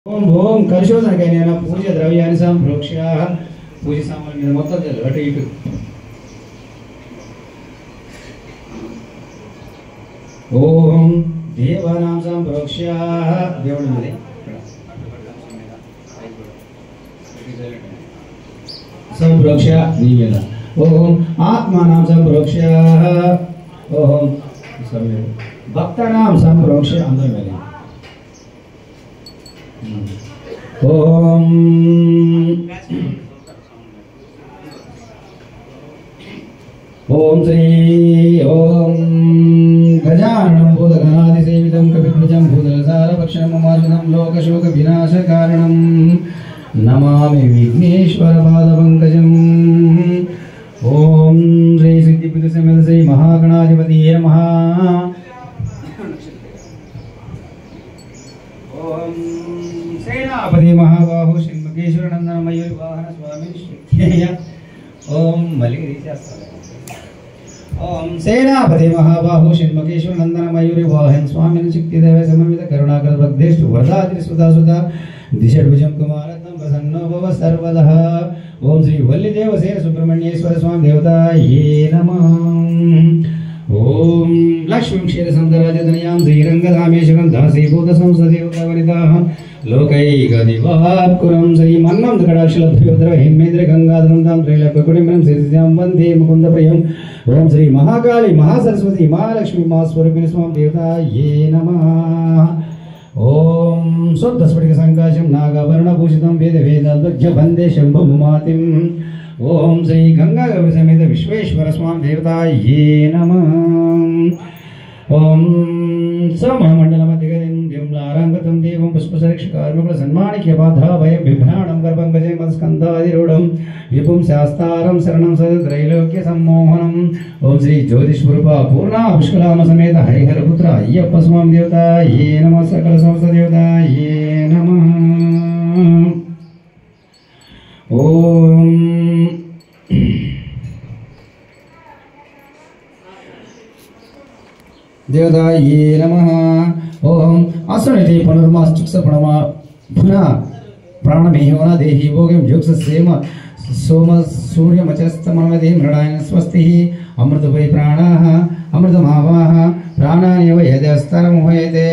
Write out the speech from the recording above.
ఓం ఓం కలుషోదనకైన పూజ ద్రవ్యాన్ని సంప్రోక్ష్య పూజ సామాన్ల మీద మొత్తం చల్లు అటు ఇటు. ఓం దేవానాం సంప్రోక్ష్య దేవుడి మీద సంప్రోక్ష్య నీ మీద. ఓం ఆత్మానాం సంప్రోక్ష్య ఓం భక్తానాం సంప్రోక్ష్య అందరి మీద. ఓం ఓం శ్రీ ఓం గజాననం భూతగణాది సేవితం కపిధ్వజం భూతలసారభక్షణం ఉమాసుతం లోకశోక వినాశకారణం నమామి విఘ్నేశ్వర పాదపంకజం. ఓం శ్రీ సిద్ధిపీఠ సమేత శ్రీ మహాగణాధిపతియే నమః. ఓం సేనాపతి మహాబాహు శ్రీమకేశ్వర నందన మయూరి వాహన స్వామి శ్రీయ. ఓం మళ్ళీ తీసేస్తాను. ఓం సేనాపతి మహాబాహు శ్రీమకేశ్వర నందన మయూరి వాహన స్వామి శక్తిదేవ సమన్విత కరుణాకర భక్తేష్టు వరదాద్రి సుధాసుధ దిశభుజం కుమారత్నం ప్రసన్నో భవ సర్వదః. ఓం శ్రీ వల్లిదేవ సేన సుబ్రహ్మణ్యేశ్వర స్వామి దేవతాయే నమః. ఓం లక్ష్మీం క్షీరసముద్రరాజధనయాం శ్రీరంగధామేశ్వరం దాసీభూత సంస్థదేవతావనితాః లోకైకదివాకురం శ్రీ మన్మందకటాక్షలబ్ధయోద్ర హేమేంద్ర గంగాధరం తాం త్రైలోక్యకుటుంబం శ్రీశ్యాం వందే ముకుందప్రియం. ఓం శ్రీ మహాకాళి మహాసరస్వతి మహాలక్ష్మి మహాస్వరూపిణి స్వామి దేవతాయే నమః. ఓం శుద్ధస్ఫటిక సంకాశం నాగాభరణభూషితం వేద వేదాధ్య వందే శంభుమాతిం. ఓం శ్రీ గంగా గౌరీ సమేత విశ్వేశ్వర స్వామి దేవతాయే నమః. ఓం సమమండలమధిగతిం దివ్లారంగతం దేవం పుష్పసరీక్షకార్మికుల సన్మానిక్యపాధాభయ బిభ్రాణం గర్భం గజే మత్స్కందాదిరూఢం విపుం శాస్తారం శరణం సద్రైలోక్య సమ్మోహనం. ఓం శ్రీ జ్యోతిష్పురూప పూర్ణా పుష్కలామ సమేత హరిహరపుత్ర అయ్యప్ప స్వామి దేవతాయే నమః. సకల సంస్థ దేవతాయే నమః. ఓం దేవతాయే నమః. ఓం అసునితి పునర్మాశ్చుక్సపుణమా పునః ప్రాణమేహోన దేహి భోగం యోగసేమ సోమ సూర్యమచస్తమనమదే మృడాయన స్వస్తి. అమృతపై ప్రాణాః అమృతమావాహ ప్రాణానేవ యదస్తరముహయతే.